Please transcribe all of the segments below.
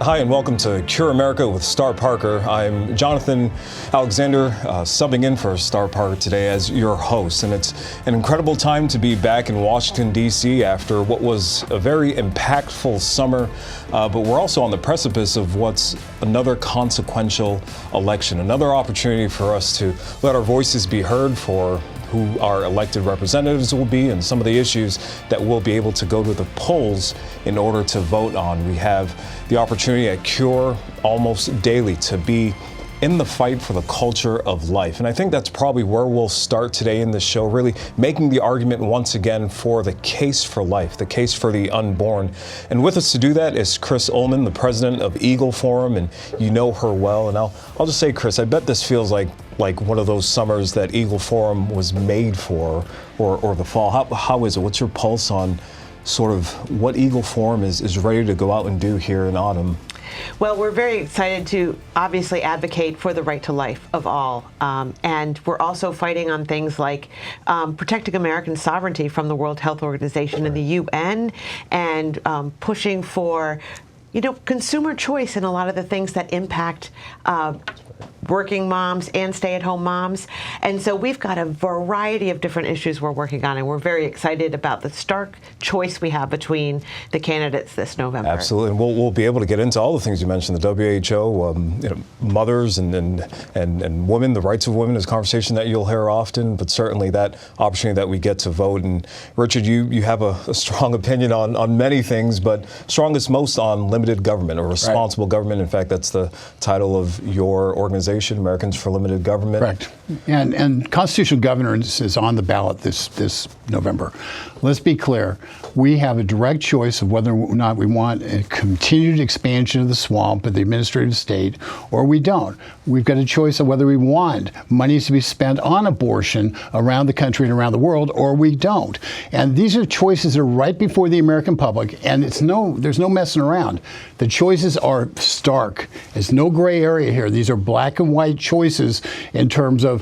Hi and welcome to Cure America with Star Parker. I'm Jonathan Alexandre, subbing in for Star Parker today as your host. And it's an incredible time to be back in Washington, D.C. after what was a very impactful summer. But we're also on the precipice of what's another consequential election, another opportunity for us to let our voices be heard for who our elected representatives will be and some of the issues that we'll be able to go to the polls in order to vote on. We have the opportunity at Cure almost daily to be in the fight for the culture of life. And I think that's probably where we'll start today in this show, really making the argument once again for the case for life, the case for the unborn. And with us to do that is Chris Ullman, the president of Eagle Forum, and you know her well. And I'll just say, Chris, I bet this feels like one of those summers that Eagle Forum was made for, or the fall. How is it? What's your pulse on sort of what Eagle Forum is ready to go out and do here in autumn? Well, we're very excited to obviously advocate for the right to life of all. And we're also fighting on things like protecting American sovereignty from the World Health Organization and the UN, and pushing for, consumer choice in a lot of the things that impact working moms and stay-at-home moms. And so we've got a variety of different issues we're working on, and we're very excited about the stark choice we have between the candidates this November. Absolutely, and we'll be able to get into all the things you mentioned, the WHO, mothers and women, the rights of women is a conversation that you'll hear often, but certainly that opportunity that we get to vote. And Richard, you have a strong opinion on many things, but strongest most on limited government or responsible government. In fact, that's the title of your organization, Americans for Limited Government. Correct. And constitutional governance is on the ballot this November. Let's be clear. We have a direct choice of whether or not we want a continued expansion of the swamp of the administrative state, or we don't. We've got a choice of whether we want monies to be spent on abortion around the country and around the world, or we don't. And these are choices that are right before the American public, and there's no messing around. The choices are stark. There's no gray area here. These are black and white choices in terms of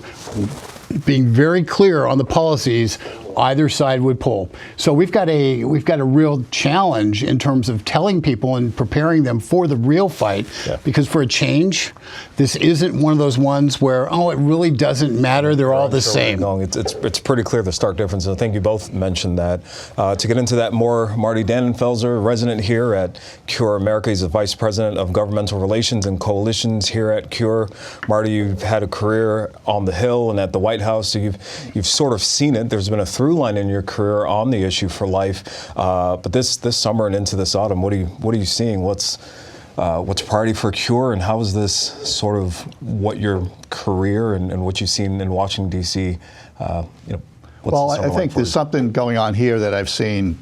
being very clear on the policies either side would pull. So we've got a real challenge in terms of telling people and preparing them for the real fight, because for a change, this isn't one of those ones where, it really doesn't matter, they're all the same. It's pretty clear the stark difference, and I think you both mentioned that. To get into that more, Marty Dannenfelser, resident here at Cure America. He's the Vice President of Governmental Relations and Coalitions here at Cure. Marty, you've had a career on the Hill and at the White House, so you've sort of seen it. There's been a through line in your career on the issue for life, but this summer and into this autumn, what are you seeing? What's priority for Cure, and how is this sort of what your career and what you've seen in Washington D.C. Well, I think there's something going on here that I've seen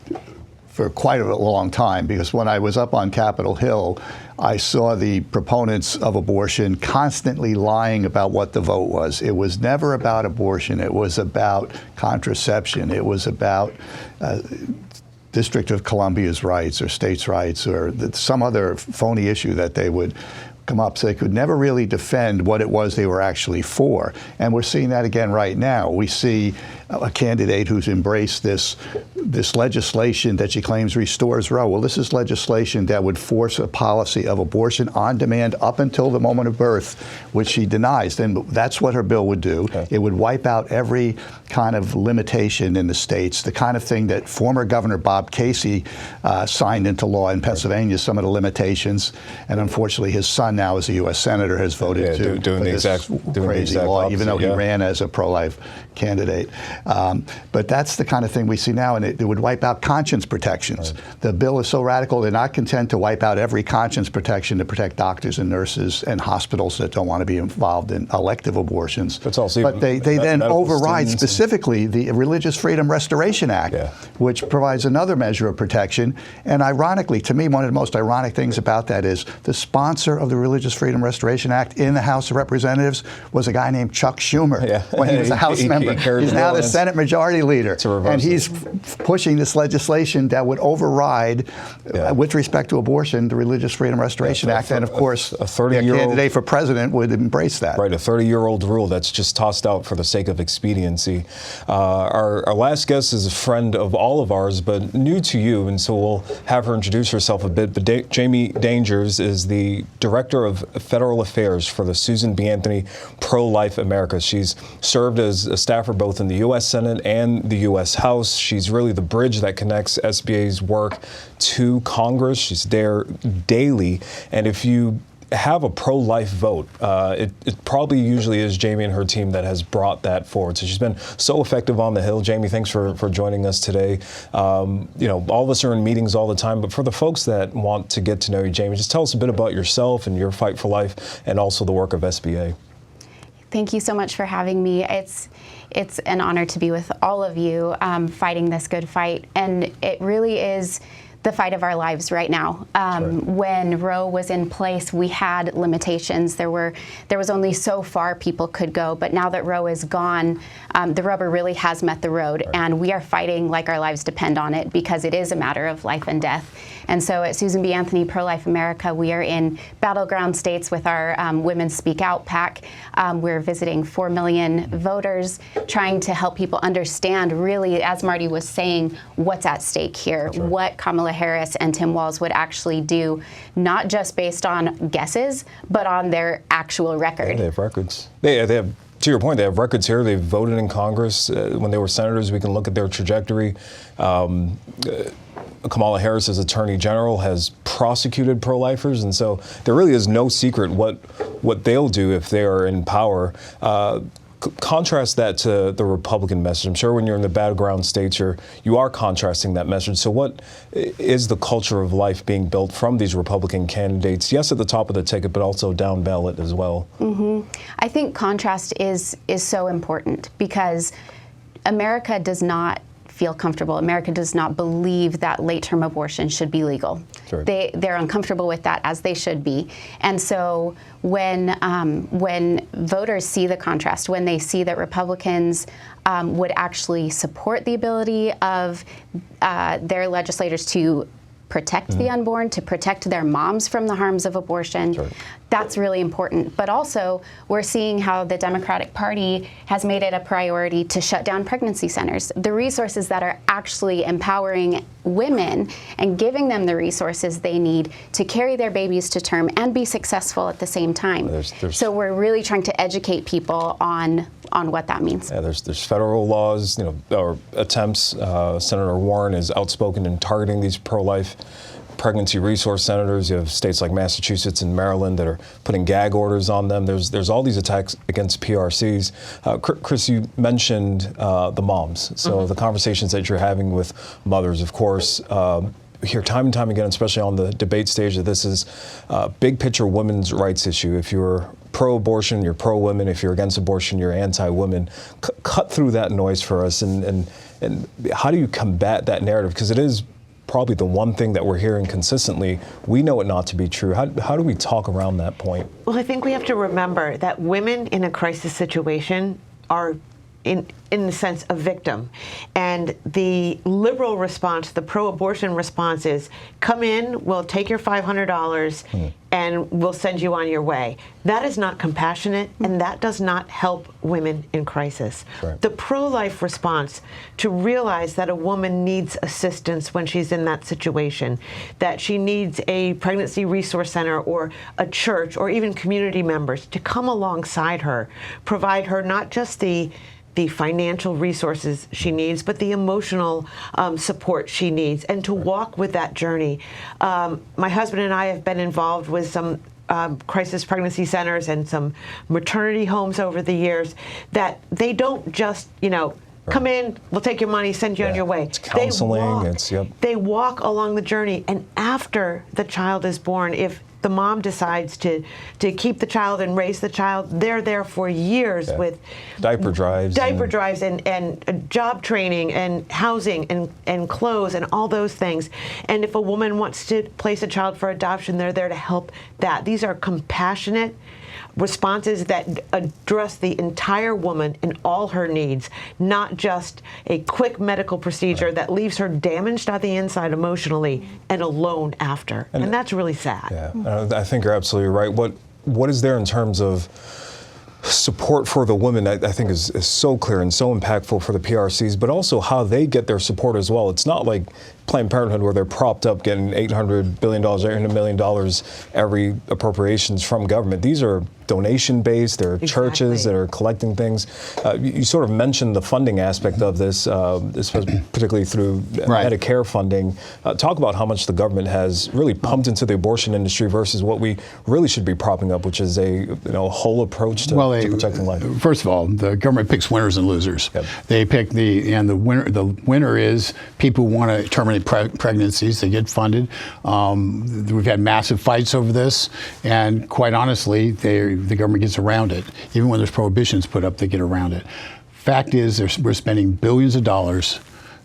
for quite a long time, because when I was up on Capitol Hill, I saw the proponents of abortion constantly lying about what the vote was. It was never about abortion. It was about contraception. It was about District of Columbia's rights or states' rights or some other phony issue that they would come up. So they could never really defend what it was they were actually for. And we're seeing that again right now. We see a candidate who's embraced this legislation that she claims restores Roe. Well, this is legislation that would force a policy of abortion on demand up until the moment of birth, which she denies. Then that's what her bill would do. Okay. It would wipe out every kind of limitation in the states, the kind of thing that former Governor Bob Casey signed into law in Pennsylvania, some of the limitations. And unfortunately, his son now as a U.S. Senator has voted doing the exact law, opposite, even though he ran as a pro-life candidate. But that's the kind of thing we see now, and it would wipe out conscience protections. Right. The bill is so radical, they're not content to wipe out every conscience protection to protect doctors and nurses and hospitals that don't want to be involved in elective abortions. But they then override specifically the Religious Freedom Restoration Act, which provides another measure of protection. And ironically, to me, one of the most ironic things about that is the sponsor of the Religious Freedom Restoration Act in the House of Representatives was a guy named Chuck Schumer when he was a House member. He's now the Senate Majority Leader. And he's pushing this legislation that would override, with respect to abortion, the Religious Freedom Restoration Act. And of course, a candidate for president would embrace that. Right, a 30-year-old rule that's just tossed out for the sake of expediency. Our last guest is a friend of all of ours, but new to you, and so we'll have her introduce herself a bit. But Jamie Dangers is the Director of Federal Affairs for the Susan B. Anthony Pro-Life America. She's served as a staffer both in the U.S. Senate and the U.S. House. She's really the bridge that connects SBA's work to Congress. She's there daily, and if you have a pro-life vote, it probably usually is Jamie and her team that has brought that forward. So she's been so effective on the Hill. Jamie, thanks for joining us today. You know, all of us are in meetings all the time, but for the folks that want to get to know you, Jamie, just tell us a bit about yourself and your fight for life and also the work of SBA. Thank you so much for having me. It's an honor to be with all of you fighting this good fight, and it really is the fight of our lives right now. When Roe was in place, we had limitations. There was only so far people could go, but now that Roe is gone, the rubber really has met the road, and we are fighting like our lives depend on it, because it is a matter of life and death. And so at Susan B. Anthony Pro-Life America, we are in battleground states with our Women Speak Out PAC. We're visiting 4 million voters, trying to help people understand really, as Marty was saying, what's at stake here, what Kamala Harris and Tim Walz would actually do, not just based on guesses, but on their actual record. Yeah, they have records. They have, to your point, they have records here. They've voted in Congress. When they were senators, we can look at their trajectory. Kamala Harris, as Attorney General, has prosecuted pro-lifers, and so there really is no secret what they'll do if they are in power. Contrast that to the Republican message. I'm sure when you're in the battleground states, you are contrasting that message. So what is the culture of life being built from these Republican candidates? Yes, at the top of the ticket, but also down ballot as well. I think contrast is so important, because America does not feel comfortable. America does not believe that late-term abortion should be legal. Sure. They're uncomfortable with that, as they should be. And so when voters see the contrast, when they see that Republicans would actually support the ability of their legislators to protect the unborn, to protect their moms from the harms of abortion. Sure. That's really important. But also, we're seeing how the Democratic Party has made it a priority to shut down pregnancy centers, the resources that are actually empowering women and giving them the resources they need to carry their babies to term and be successful at the same time. So we're really trying to educate people on what that means. Yeah, there's federal laws, or attempts. Senator Warren is outspoken in targeting these pro-life pregnancy resource senators. You have states like Massachusetts and Maryland that are putting gag orders on them. There's all these attacks against PRCs. Chris, you mentioned the moms. So the conversations that you're having with mothers, of course, hear time and time again, especially on the debate stage, that this is a big picture women's rights issue. If you're pro-abortion, you're pro-women. If you're against abortion, you're anti-women. Cut through that noise for us, and how do you combat that narrative? Because it is probably the one thing that we're hearing consistently. We know it not to be true. How do we talk around that point? Well, I think we have to remember that women in a crisis situation are in the sense a victim. And the liberal response, the pro-abortion response is, come in, we'll take your $500 and we'll send you on your way. That is not compassionate, and that does not help women in crisis. Right. The pro-life response, to realize that a woman needs assistance when she's in that situation, that she needs a pregnancy resource center or a church or even community members to come alongside her, provide her not just the financial resources she needs, but the emotional support she needs, and to walk with that journey. My husband and I have been involved with some crisis pregnancy centers and some maternity homes over the years, that they don't just, come in, we'll take your money, send you on your way. It's counseling. They walk along the journey, and after the child is born, if the mom decides to keep the child and raise the child, they're there for years with diaper drives and job training and housing and clothes and all those things. And if a woman wants to place a child for adoption, they're there to help that. These are compassionate responses that address the entire woman and all her needs, not just a quick medical procedure that leaves her damaged on the inside emotionally and alone after. And that's really sad. Yeah, I think you're absolutely right. What is there in terms of support for the women, I think is so clear and so impactful for the PRCs, but also how they get their support as well. It's not like Planned Parenthood where they're propped up getting $800 billion, $800 million every appropriations from government. These are donation-based. There are churches that are collecting things. You sort of mentioned the funding aspect of this, particularly through Medicare funding. Talk about how much the government has really pumped into the abortion industry versus what we really should be propping up, which is a whole approach to protecting life. First of all, the government picks winners and losers. Yep. They pick the winner. The winner is people who want to terminate pregnancies. They get funded. We've had massive fights over this, and quite honestly, the government gets around it. Even when there's prohibitions put up, they get around it. Fact is, we're spending billions of dollars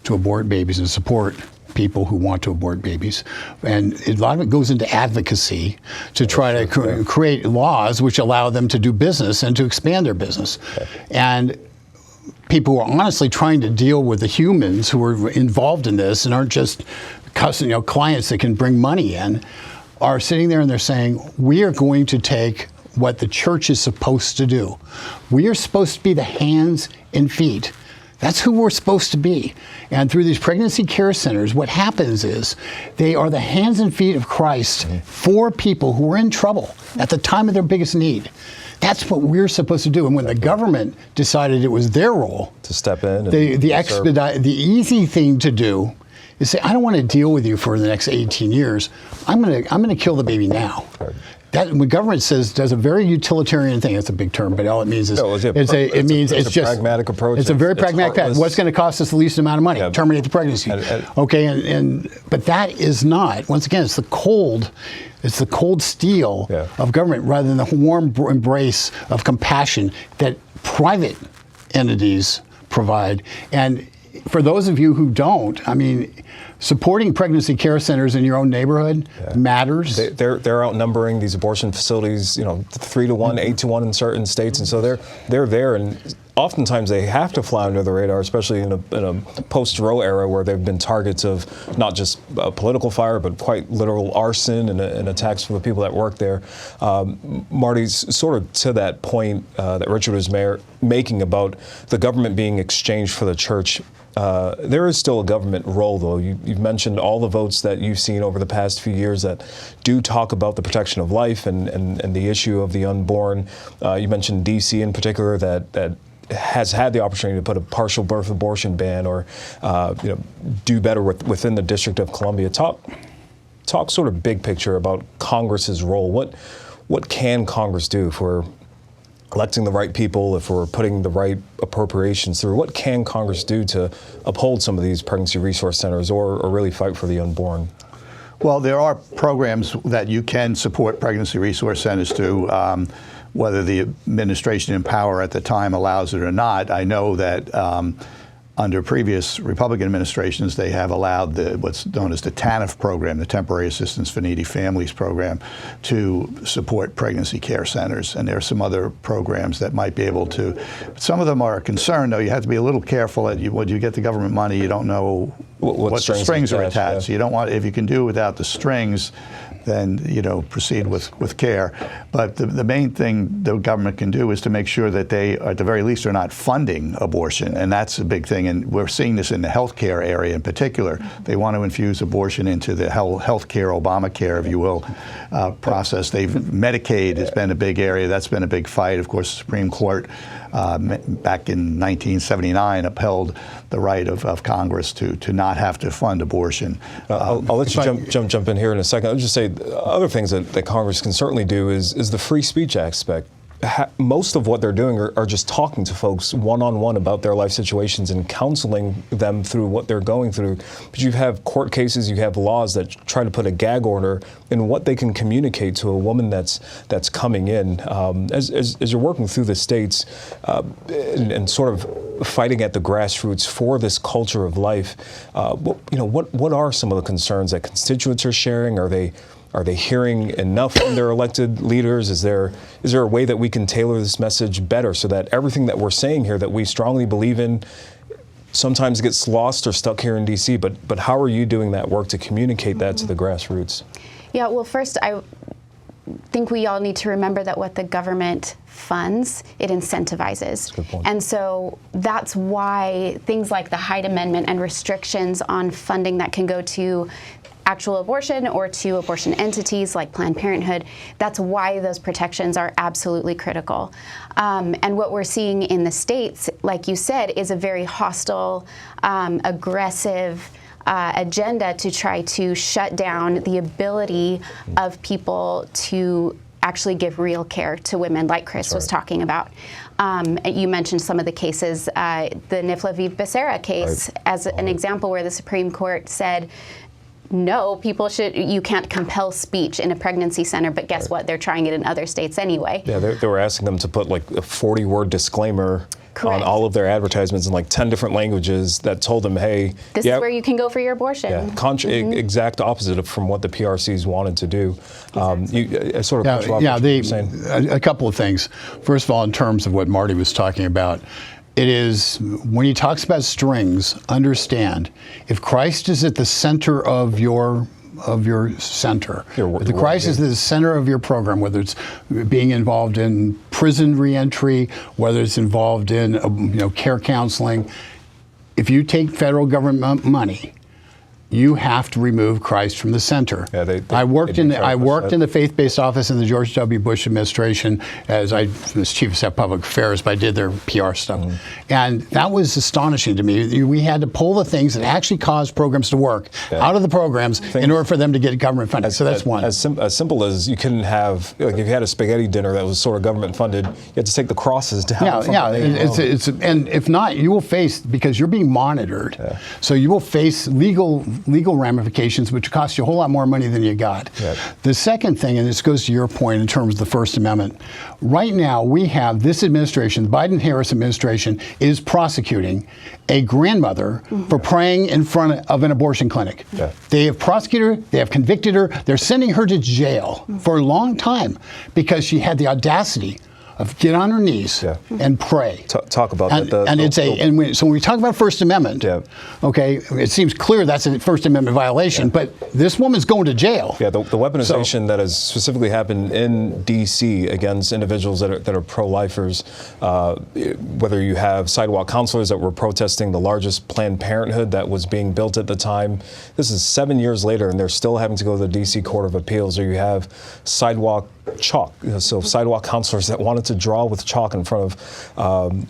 to abort babies and support people who want to abort babies. And a lot of it goes into advocacy to try to create laws which allow them to do business and to expand their business. And people who are honestly trying to deal with the humans who are involved in this and aren't just clients that can bring money in, are sitting there and they're saying, we are going to take what the church is supposed to do. We are supposed to be the hands and feet. That's who we're supposed to be. And through these pregnancy care centers, what happens is they are the hands and feet of Christ for people who are in trouble at the time of their biggest need. That's what we're supposed to do. And when the government decided it was their role to step in, the easy thing to do is say, I don't want to deal with you for the next 18 years. I'm going to kill the baby now. Right. That when government does a very utilitarian thing. That's a big term, but all it means is it's a pragmatic approach. It's a very pragmatic path. What's going to cost us the least amount of money? Yeah. Terminate the pregnancy. But that is not. Once again, it's the cold steel of government rather than the warm embrace of compassion that private entities provide. And for those of you who don't, supporting pregnancy care centers in your own neighborhood matters. They're outnumbering these abortion facilities, 3 to 1, 8 to 1 in certain states, and so they're there, and oftentimes they have to fly under the radar, especially in a post-Roe era where they've been targets of not just political fire, but quite literal arson and attacks from the people that work there. Marty's sort of to that point that Richard was making about the government being exchanged for the church. There is still a government role, though. You've mentioned all the votes that you've seen over the past few years that do talk about the protection of life and the issue of the unborn. You mentioned D.C. in particular that has had the opportunity to put a partial birth abortion ban or do better within the District of Columbia. Talk sort of big picture about Congress's role. What can Congress do for electing the right people, if we're putting the right appropriations through? What can Congress do to uphold some of these pregnancy resource centers or really fight for the unborn? Well, there are programs that you can support pregnancy resource centers through, whether the administration in power at the time allows it or not. I know that under previous Republican administrations, they have allowed what's known as the TANF program, the Temporary Assistance for Needy Families program, to support pregnancy care centers. And there are some other programs that might be able to. Some of them are concerned, though. You have to be a little careful that when you get the government money, you don't know what the strings are attached. So you don't want, if you can do without the strings, then proceed with care. But the main thing the government can do is to make sure that they, at the very least, are not funding abortion, and that's a big thing. And we're seeing this in the healthcare area in particular. They want to infuse abortion into the healthcare, Obamacare, if you will, process. Medicaid has been a big area. That's been a big fight. Of course, the Supreme Court back in 1979 upheld the right of Congress to not have to fund abortion. I'll let you jump in here in a second. I'll just say other things that Congress can certainly do is the free speech aspect most of what they're doing are just talking to folks one-on-one about their life situations and counseling them through what they're going through. But you have court cases, you have laws that try to put a gag order in what they can communicate to a woman that's coming in. As you're working through the states and sort of fighting at the grassroots for this culture of life, what are some of the concerns that constituents are sharing? Are they hearing enough from their elected leaders? Is there a way that we can tailor this message better so that everything that we're saying here that we strongly believe in sometimes gets lost or stuck here in D.C., but how are you doing that work to communicate that to the grassroots? Yeah, well, first, I think we all need to remember that what the government funds, it incentivizes. Good point. And so that's why things like the Hyde Amendment and restrictions on funding that can go to actual abortion or to abortion entities like Planned Parenthood, that's why those protections are absolutely critical. And what we're seeing in the states, like you said, is a very hostile, aggressive agenda to try to shut down the ability of people to actually give real care to women, like Chris was talking about. You mentioned some of the cases, the Nifla v. Becerra case as an example where the Supreme Court said, no, you can't compel speech in a pregnancy center, but guess what? They're trying it in other states anyway. Yeah, they were asking them to put like a 40-word disclaimer on all of their advertisements in like 10 different languages that told them, hey, this is where you can go for your abortion. Yeah, exact opposite from what the PRCs wanted to do. Exactly. A couple of things. First of all, in terms of what Marty was talking about, it is, when he talks about strings, understand, if Christ is at the center of your center, if the Christ is the center of your program, whether it's being involved in prison reentry, whether it's involved in care counseling, if you take federal government money, you have to remove Christ from the center. Yeah, I worked in the faith-based office in the George W. Bush administration as chief of staff public affairs, but I did their PR stuff. And that was astonishing to me. We had to pull the things that actually caused programs to work out of the programs in order for them to get government funding. So that's one. As simple as you couldn't have, like if you had a spaghetti dinner that was sort of government funded, you had to take the crosses down. And if not, you will face, because you're being monitored, so you will face legal ramifications, which cost you a whole lot more money than you got. The second thing, and this goes to your point in terms of the First Amendment, right now we have this administration, the Biden-Harris administration, is prosecuting a grandmother for praying in front of an abortion clinic. They have prosecuted her, they have convicted her, they're sending her to jail for a long time because she had the audacity of get on her knees and pray. Talk about that. So when we talk about First Amendment, okay, it seems clear that's a First Amendment violation, but this woman's going to jail. Yeah, the weaponization that has specifically happened in D.C. against individuals that are pro-lifers, whether you have sidewalk counselors that were protesting the largest Planned Parenthood that was being built at the time. This is 7 years later, and they're still having to go to the D.C. Court of Appeals, or you have sidewalk chalk, so sidewalk counselors that wanted to draw with chalk in front of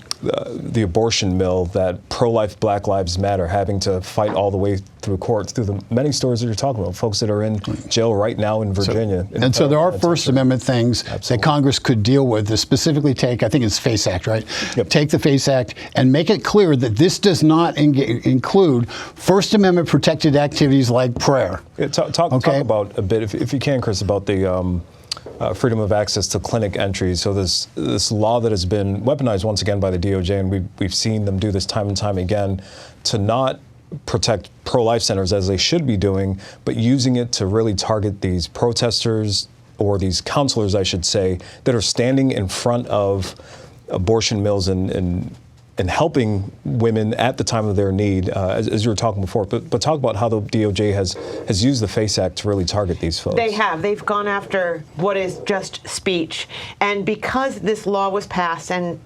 the abortion mill that pro-life Black Lives Matter having to fight all the way through court, through the many stories that you're talking about, folks that are in jail right now in Virginia. So there are First Amendment things that Congress could deal with to specifically take, I think it's FACE Act, right? Take the FACE Act and make it clear that this does not include First Amendment protected activities like prayer. Talk about a bit, if you can, Chris, about the freedom of access to clinic entries. So this law that has been weaponized once again by the DOJ, and we've seen them do this time and time again, to not protect pro-life centers as they should be doing, but using it to really target these protesters, or these counselors, I should say, that are standing in front of abortion mills and helping women at the time of their need, as you were talking before. But talk about how the DOJ has used the FACE Act to really target these folks. They have. They've gone after what is just speech. And because this law was passed, and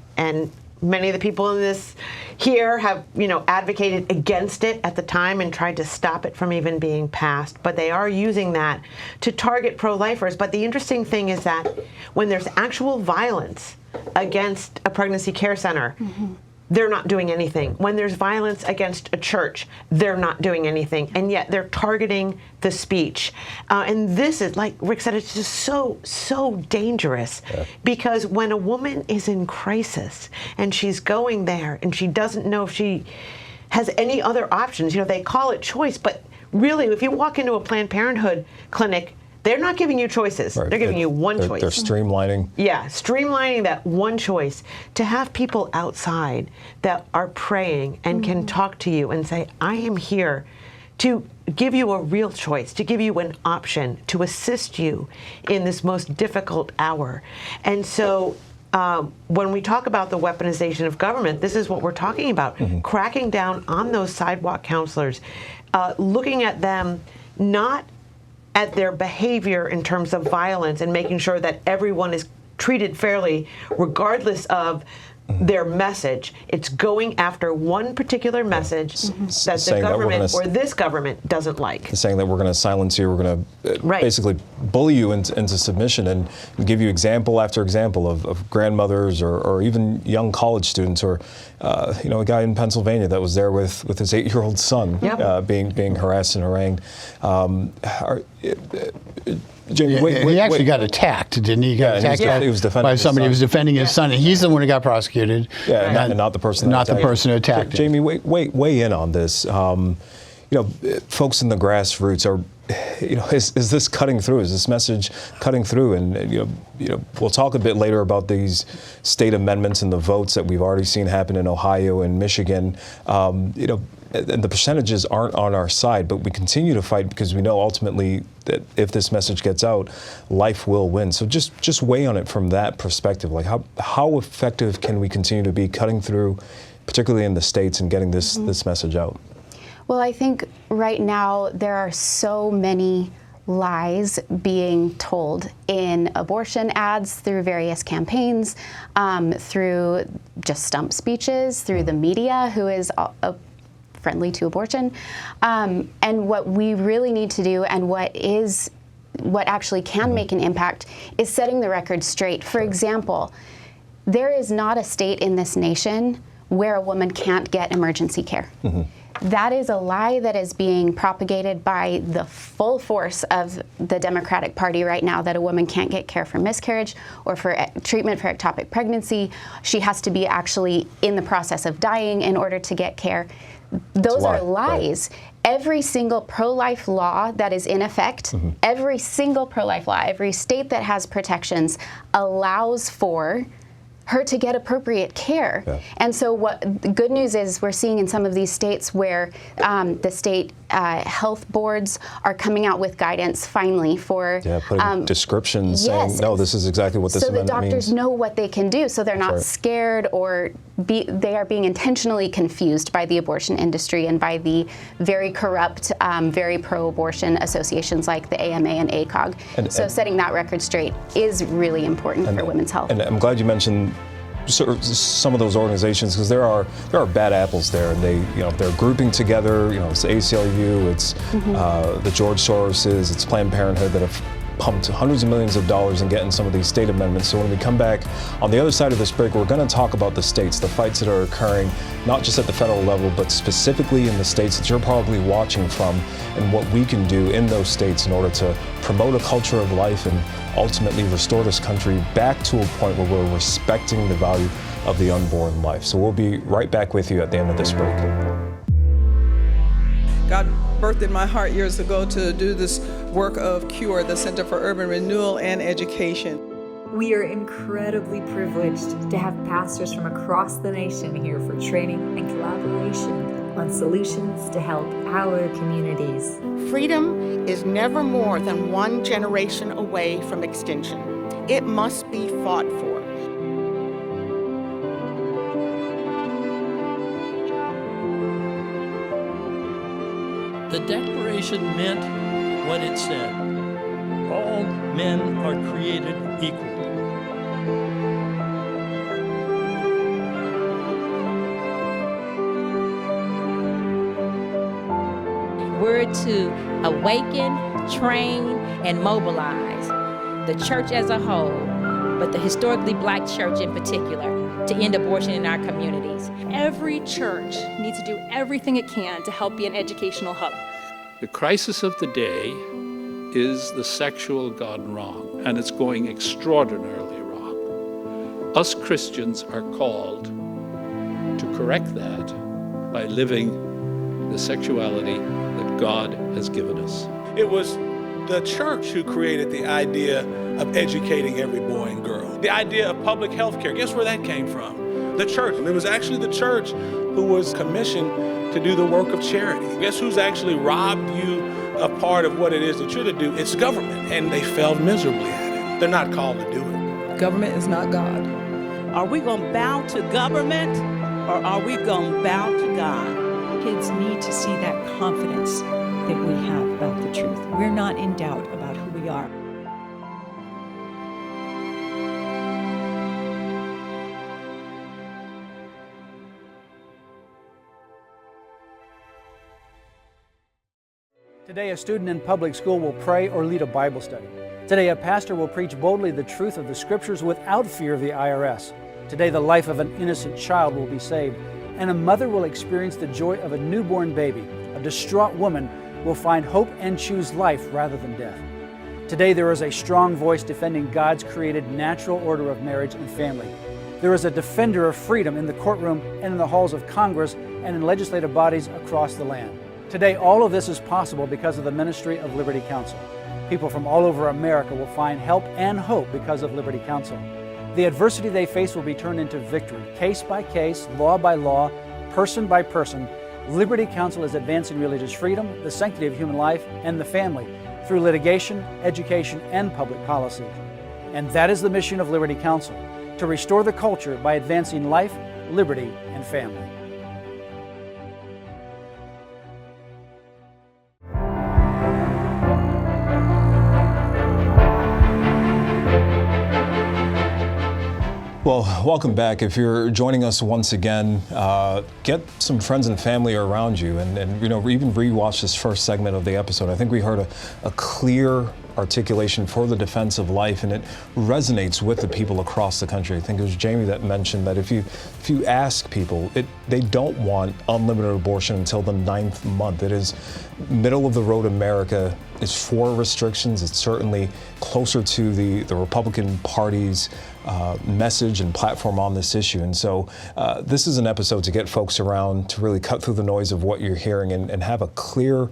many of the people in this here have, advocated against it at the time and tried to stop it from even being passed. But they are using that to target pro-lifers. But the interesting thing is that when there's actual violence against a pregnancy care center, they're not doing anything. When there's violence against a church, they're not doing anything. And yet they're targeting the speech. And this is, like Rick said, it's just so dangerous. Because when a woman is in crisis and she's going there and she doesn't know if she has any other options, they call it choice, but really, if you walk into a Planned Parenthood clinic, they're not giving you choices. Right. They're giving you one choice. They're streamlining. Yeah, streamlining that one choice. To have people outside that are praying and can talk to you and say, I am here to give you a real choice, to give you an option, to assist you in this most difficult hour. And so when we talk about the weaponization of government, this is what we're talking about. Cracking down on those sidewalk counselors, looking at them not at their behavior in terms of violence and making sure that everyone is treated fairly regardless of their message. It's going after one particular message that the government or this government doesn't like. Saying that we're going to silence you, we're going to basically bully you into submission and give you example after example of grandmothers or even young college students or a guy in Pennsylvania that was there with his 8-year-old son being harassed and harangued. Jamie, he actually got attacked, didn't he? He got attacked he was defending by somebody who was defending his son, and he's the one who got prosecuted. Yeah, and not the person. Not the person who attacked him. Jamie, weigh in on this. Folks in the grassroots are. Is this cutting through? Is this message cutting through? And we'll talk a bit later about these state amendments and the votes that we've already seen happen in Ohio and Michigan. And the percentages aren't on our side, but we continue to fight because we know ultimately that if this message gets out, life will win. So just weigh on it from that perspective. Like how effective can we continue to be cutting through, particularly in the states, and getting this message out? Well, I think right now there are so many lies being told in abortion ads through various campaigns, through just stump speeches, through the media, who is friendly to abortion. And what we really need to do, and what actually can make an impact, is setting the record straight. For example, there is not a state in this nation where a woman can't get emergency care. That is a lie that is being propagated by the full force of the Democratic Party right now, that a woman can't get care for miscarriage or for treatment for ectopic pregnancy. She has to be actually in the process of dying in order to get care. Those are lies. Right. Every single pro-life law that is in effect, every single pro-life law, every state that has protections allows for her to get appropriate care. And so what the good news is, we're seeing in some of these states where the state health boards are coming out with guidance finally for putting descriptions saying, no, this is exactly what this amendment means. So the doctors know what they can do, so they're not scared or they are being intentionally confused by the abortion industry and by the very corrupt, very pro-abortion associations like the AMA and ACOG. So setting that record straight is really important for women's health. And I'm glad you mentioned some of those organizations, because there are bad apples there, and they're grouping together. It's the ACLU, it's the George Soroses, it's Planned Parenthood that have pumped hundreds of millions of dollars in getting some of these state amendments. So when we come back on the other side of this break, we're going to talk about the states, the fights that are occurring, not just at the federal level, but specifically in the states that you're probably watching from, and what we can do in those states in order to promote a culture of life and ultimately restore this country back to a point where we're respecting the value of the unborn life. So we'll be right back with you at the end of this break. God birthed in my heart years ago to do this work of CURE, the Center for Urban Renewal and Education. We are incredibly privileged to have pastors from across the nation here for training and collaboration on solutions to help our communities. Freedom is never more than one generation away from extinction. It must be fought for. The Declaration meant what it said. All men are created equal. We're to awaken, train, and mobilize the church as a whole but the historically black church in particular, to end abortion in our communities. Every church needs to do everything it can to help be an educational hub. The crisis of the day is the sexual gone wrong, and it's going extraordinarily wrong. Us Christians are called to correct that by living the sexuality that God has given us. It was the church who created the idea of educating every boy and girl. The idea of public health care, guess where that came from? The church. It was actually the church who was commissioned to do the work of charity. Guess who's actually robbed you of part of what it is that you're to do? It's government, and they failed miserably at it. They're not called to do it. Government is not God. Are we going to bow to government, or are we going to bow to God? Kids need to see that confidence that we have about the truth. We're not in doubt about who we are. Today, a student in public school will pray or lead a Bible study. Today, a pastor will preach boldly the truth of the Scriptures without fear of the IRS. Today, the life of an innocent child will be saved, and a mother will experience the joy of a newborn baby. A distraught woman will find hope and choose life rather than death. Today, there is a strong voice defending God's created natural order of marriage and family. There is a defender of freedom in the courtroom and in the halls of Congress and in legislative bodies across the land. Today, all of this is possible because of the ministry of Liberty Counsel. People from all over America will find help and hope because of Liberty Counsel. The adversity they face will be turned into victory, case by case, law by law, person by person. Liberty Counsel is advancing religious freedom, the sanctity of human life, and the family through litigation, education, and public policy. And that is the mission of Liberty Counsel, to restore the culture by advancing life, liberty, and family. Well, welcome back. If you're joining us once again, get some friends and family around you, and you know, even rewatch this first segment of the episode. I think we heard a clear articulation for the defense of life, and it resonates with the people across the country. I think it was Jamie that mentioned that if you ask people, they don't want unlimited abortion until the 9th month. It is middle of the road America. Is for restrictions. It's certainly closer to the Republican Party's message and platform on this issue. And so this is an episode to get folks around, to really cut through the noise of what you're hearing and have a clear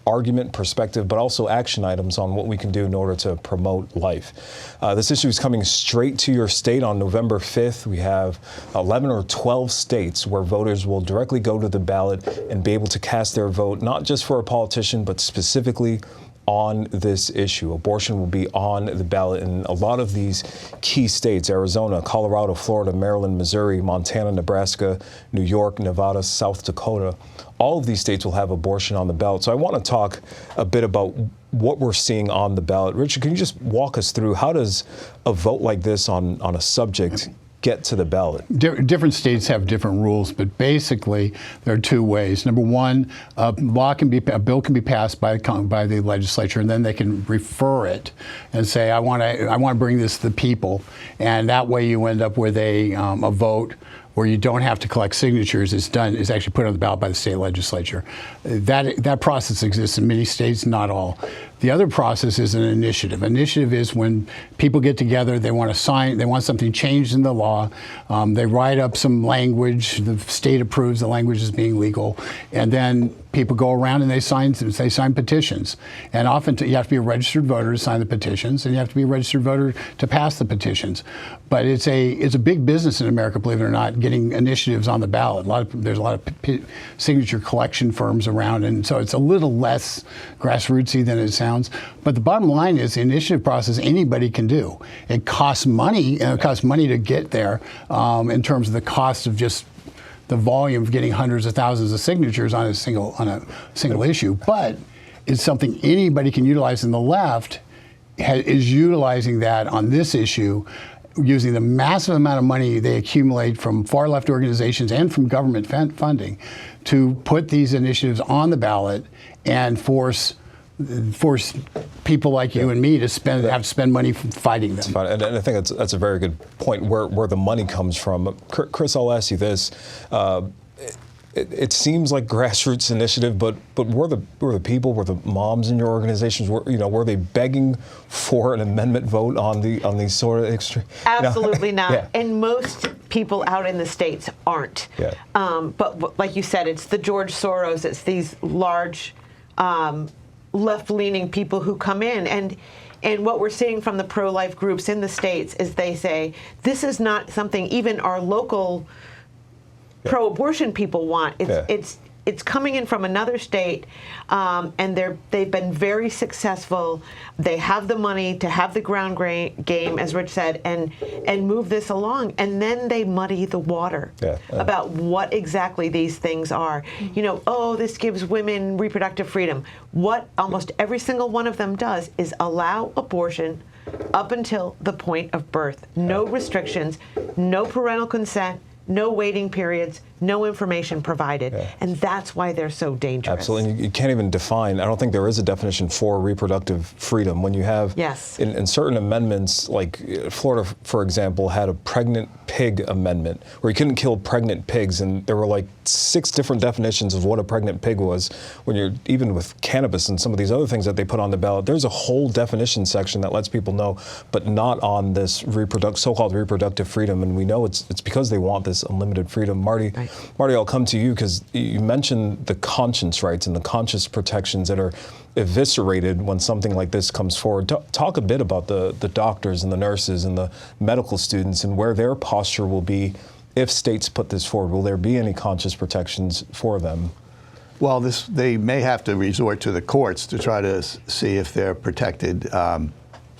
argument, perspective, but also action items on what we can do in order to promote life. This issue is coming straight to your state on November 5th. We have 11 or 12 states where voters will directly go to the ballot and be able to cast their vote, not just for a politician, but specifically on this issue. Abortion will be on the ballot in a lot of these key states: Arizona, Colorado, Florida, Maryland, Missouri, Montana, Nebraska, New York, Nevada, South Dakota. All of these states will have abortion on the ballot. So I want to talk a bit about what we're seeing on the ballot. Richard, can you just walk us through how does a vote like this on a subject get to the ballot? Different states have different rules, but basically there are two ways. Number one, a bill can be passed by the legislature, and then they can refer it and say, I want to bring this to the people, and that way you end up with a vote where you don't have to collect signatures. It's actually put on the ballot by the state legislature. That process exists in many states, not all. The other process is an initiative. Initiative is when people get together, they want something changed in the law. They write up some language, the state approves the language as being legal, and then people go around and they sign petitions. And often you have to be a registered voter to sign the petitions, and you have to be a registered voter to pass the petitions. But it's a big business in America, believe it or not, getting initiatives on the ballot. There's a lot of signature collection firms around, and so it's a little less grassrootsy than it sounds. But the bottom line is the initiative process anybody can do. It costs money, and it costs money to get there in terms of the cost of just the volume of getting hundreds of thousands of signatures on a single issue. But it's something anybody can utilize, and the left is utilizing that on this issue, using the massive amount of money they accumulate from far left organizations and from government funding to put these initiatives on the ballot and force force people like you and me to spend money fighting them. And I think that's a very good point where the money comes from. Chris, I'll ask you this. It seems like grassroots initiative, but were the people, were the moms in your organizations, were they begging for an amendment vote on these sort of extreme? Absolutely not. Yeah. And most people out in the States aren't. Yeah. But like you said, it's the George Soros, it's these large left-leaning people who come in. And what we're seeing from the pro-life groups in the States is they say, this is not something even our local pro-abortion people want. It's coming in from another state, and they've been very successful. They have the money to have the ground game, as Rich said, and move this along. And then they muddy the water about what exactly these things are. This gives women reproductive freedom. What almost every single one of them does is allow abortion up until the point of birth. No restrictions, no parental consent, no waiting periods, no information provided. And that's why they're so dangerous. Absolutely. And you can't even define, I don't think there is a definition for reproductive freedom. When you have, in certain amendments, like Florida, for example, had a pregnant pig amendment where you couldn't kill pregnant pigs, and there were like 6 different definitions of what a pregnant pig was. When you're, even with cannabis and some of these other things that they put on the ballot, there's a whole definition section that lets people know, but not on this so-called reproductive freedom. And we know it's because they want this unlimited freedom. Marty, I'll come to you because you mentioned the conscience rights and the conscience protections that are eviscerated when something like this comes forward. Talk a bit about the doctors and the nurses and the medical students and where their posture will be if states put this forward. Will there be any conscience protections for them? Well, they may have to resort to the courts to try to see if they're protected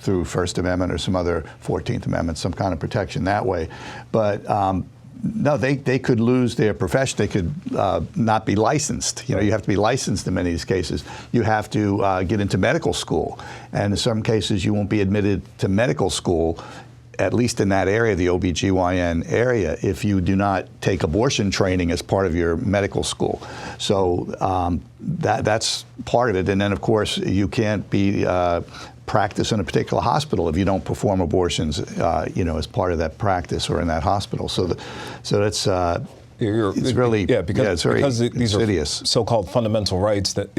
through First Amendment or some other 14th Amendment, some kind of protection that way. But no, they could lose their profession. They could not be licensed. You have to be licensed in many of these cases. You have to get into medical school. And in some cases, you won't be admitted to medical school, at least in that area, the OBGYN area, if you do not take abortion training as part of your medical school. So that's part of it. And then, of course, you can't be practice in a particular hospital if you don't perform abortions, as part of that practice or in that hospital. So it's really it's very these insidious. Are so-called fundamental rights that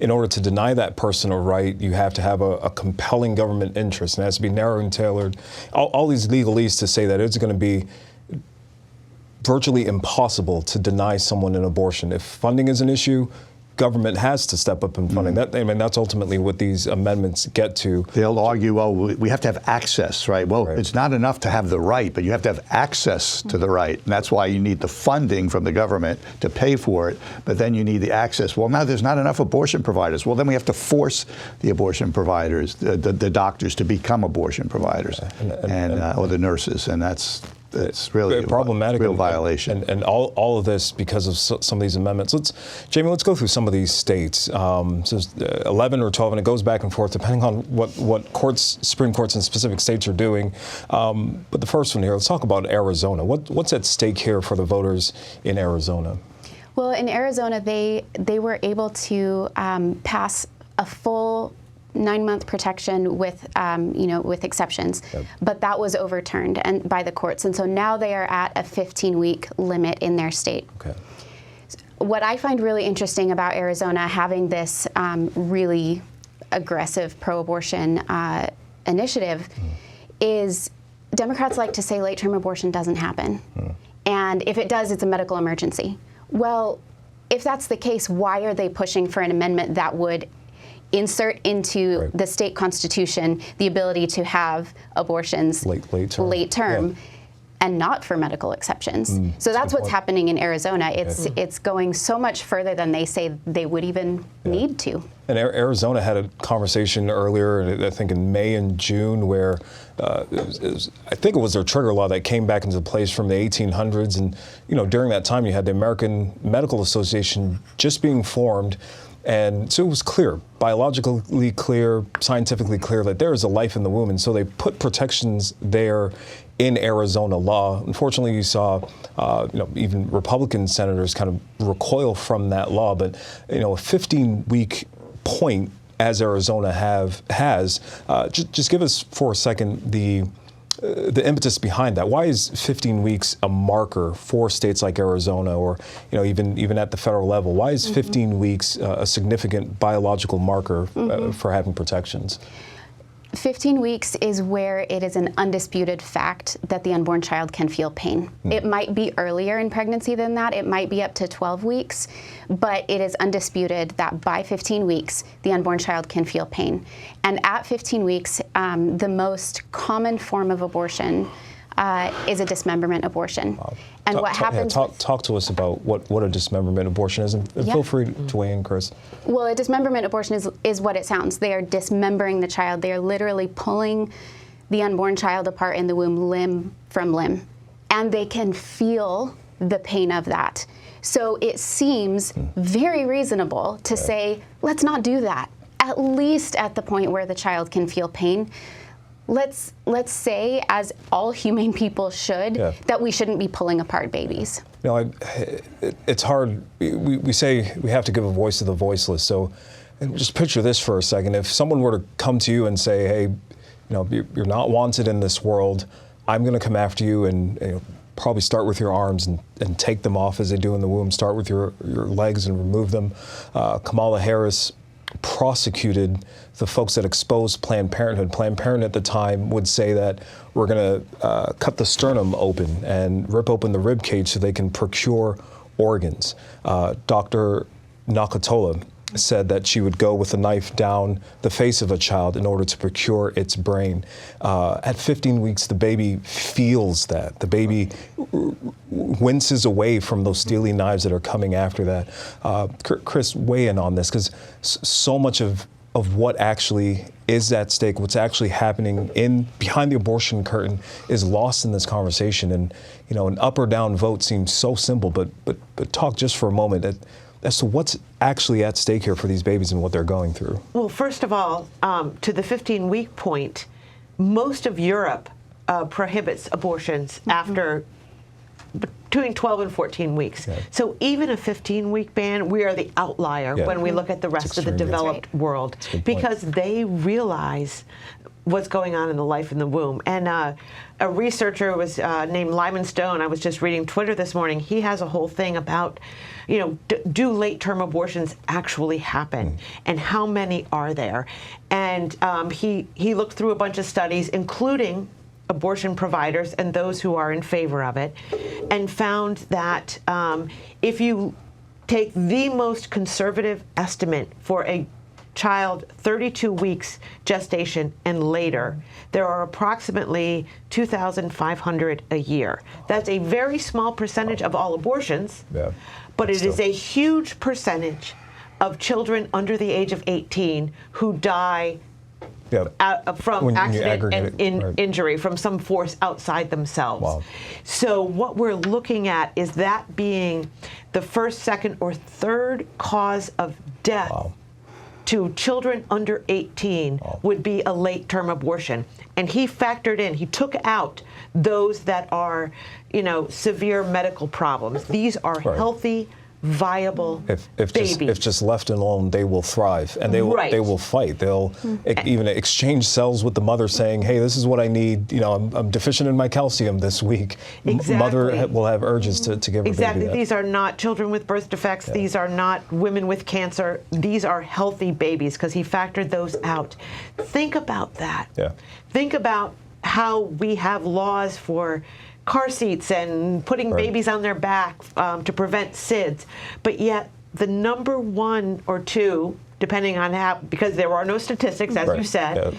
in order to deny that person a right, you have to have a compelling government interest, and it has to be narrow and tailored. All these legalese to say that it's going to be virtually impossible to deny someone an abortion. If funding is an issue, government has to step up in funding. That's ultimately what these amendments get to. They'll argue, we have to have access, right? Well, it's not enough to have the right, but you have to have access to the right. And that's why you need the funding from the government to pay for it, but then you need the access. Well, now there's not enough abortion providers. Well, then we have to force the abortion providers, the doctors, to become abortion providers, or the nurses, and it's really problematic, real violation. And all of this because of some of these amendments. Jamie, let's go through some of these states. So 11 or 12, and it goes back and forth depending on what Supreme Courts in specific states are doing. But the first one here, let's talk about Arizona. What's at stake here for the voters in Arizona? Well, in Arizona, they were able to pass a full 9-month protection with exceptions, but that was overturned by the courts, and so now they are at a 15-week limit in their state. Okay. What I find really interesting about Arizona having this really aggressive pro-abortion initiative is Democrats like to say late-term abortion doesn't happen, and if it does, it's a medical emergency. Well, if that's the case, why are they pushing for an amendment that would insert into the state constitution the ability to have abortions late term and not for medical exceptions? So that's what's happening in Arizona. It's going so much further than they say they would even need to. And Arizona had a conversation earlier, I think in May and June, where I think it was their trigger law that came back into place from the 1800s. And during that time, you had the American Medical Association just being formed. And so it was clear, biologically clear, scientifically clear, that there is a life in the womb. And so they put protections there in Arizona law. Unfortunately, you saw, even Republican senators kind of recoil from that law. But, a 15-week point as Arizona has. Just give us for a second the impetus behind that. Why is 15 weeks a marker for states like Arizona, or even at the federal level? Why is 15 weeks a significant biological marker for having protections? 15 weeks is where it is an undisputed fact that the unborn child can feel pain. It might be earlier in pregnancy than that. It might be up to 12 weeks, but it is undisputed that by 15 weeks, the unborn child can feel pain. And at 15 weeks, the most common form of abortion is a dismemberment abortion. And what happens? Talk to us about what a dismemberment abortion is, and feel free to weigh in, Chris. Well, a dismemberment abortion is what it sounds. They are dismembering the child. They are literally pulling the unborn child apart in the womb, limb from limb, and they can feel the pain of that. So it seems very reasonable to say, let's not do that, at least at the point where the child can feel pain. Let's say, as all humane people should, that we shouldn't be pulling apart babies. It's hard. We say we have to give a voice to the voiceless. So just picture this for a second. If someone were to come to you and say, hey, you're not wanted in this world, I'm going to come after you and probably start with your arms and take them off as they do in the womb, start with your legs and remove them. Kamala Harris prosecuted the folks that exposed Planned Parenthood. Planned Parenthood at the time would say that we're going to cut the sternum open and rip open the rib cage so they can procure organs. Dr. Nakatola said that she would go with a knife down the face of a child in order to procure its brain. At 15 weeks, the baby feels that. The baby winces away from those steely knives that are coming after that. Chris, weigh in on this, because so much of what actually is at stake, what's actually happening behind the abortion curtain, is lost in this conversation. And an up or down vote seems so simple, but talk just for a moment as to what's actually at stake here for these babies and what they're going through. Well, first of all, to the 15-week point, most of Europe prohibits abortions after between 12 and 14 weeks. So even a 15-week ban, we are the outlier when we look at the rest of the developed world, because they realize what's going on in the life in the womb. And a researcher was named Lyman Stone. I was just reading Twitter this morning. He has a whole thing about, do late-term abortions actually happen, and how many are there? And he looked through a bunch of studies, including abortion providers and those who are in favor of it, and found that if you take the most conservative estimate for a child 32 weeks gestation and later, there are approximately 2,500 a year. That's a very small percentage of all abortions, but it is a huge percentage of children under the age of 18 who die from accident and injury, from some force outside themselves. So what we're looking at is that being the first, second, or third cause of death to children under 18 would be a late-term abortion. And he factored in, he took out those that are, severe medical problems. These are healthy, viable babies. If just left alone, they will thrive, and they will fight. They'll even exchange cells with the mother, saying, "Hey, this is what I need. I'm deficient in my calcium this week." Mother will have urges to give her baby that. These are not children with birth defects. These are not women with cancer. These are healthy babies, because he factored those out. Think about that. Think about how we have laws for car seats and putting babies on their back to prevent SIDS, but yet the number one or two, depending on how, because there are no statistics, as you said,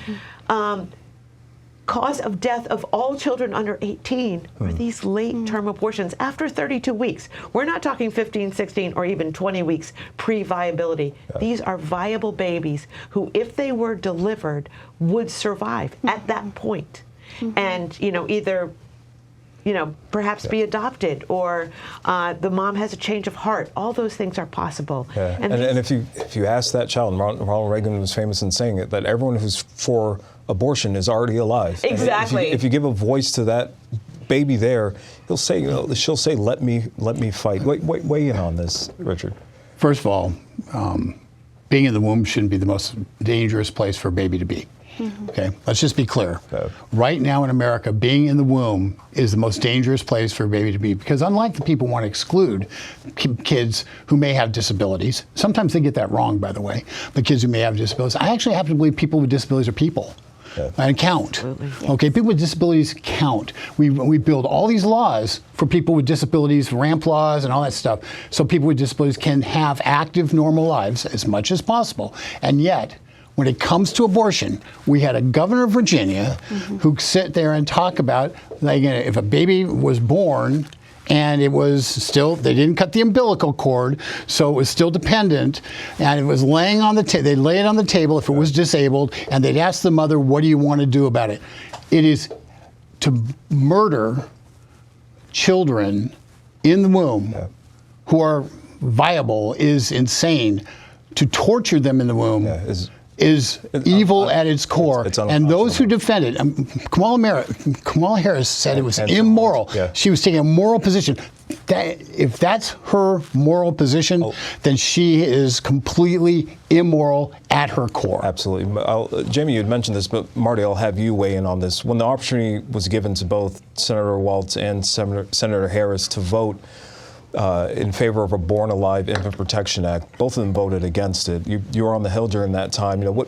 cause of death of all children under 18 are these late-term abortions after 32 weeks. We're not talking 15, 16, or even 20 weeks pre-viability. These are viable babies who, if they were delivered, would survive at that point. And, either perhaps be adopted, or the mom has a change of heart. All those things are possible. And if you ask that child, and Ronald Reagan was famous in saying it, that everyone who's for abortion is already alive. Exactly. And if you give a voice to that baby there, she'll say, "Let me fight." Weigh in on this, Richard. First of all, being in the womb shouldn't be the most dangerous place for a baby to be. Okay, let's just be clear. Right now in America, being in the womb is the most dangerous place for a baby to be, because unlike the people who want to exclude kids who may have disabilities, sometimes they get that wrong, by the way, but kids who may have disabilities, I actually happen to believe people with disabilities are people. And count. Okay, people with disabilities count. We build all these laws for people with disabilities, ramp laws and all that stuff, so people with disabilities can have active, normal lives as much as possible. And yet, when it comes to abortion, we had a governor of Virginia who sit there and talk about, like, if a baby was born and it was still, they didn't cut the umbilical cord, so it was still dependent, and it was laying on the they'd lay it on the table if it was disabled, and they'd ask the mother, what do you want to do about it? It is to murder children in the womb who are viable is insane. To torture them in the womb is evil at its core. And those who defend it, Kamala Harris said it was immoral. She was taking a moral position. If that's her moral position, then she is completely immoral at her core. Absolutely. Jamie, you had mentioned this, but Marty, I'll have you weigh in on this. When the opportunity was given to both Senator Waltz and Senator Harris to vote in favor of a Born Alive Infant Protection Act, both of them voted against it. You were on the Hill during that time. You know,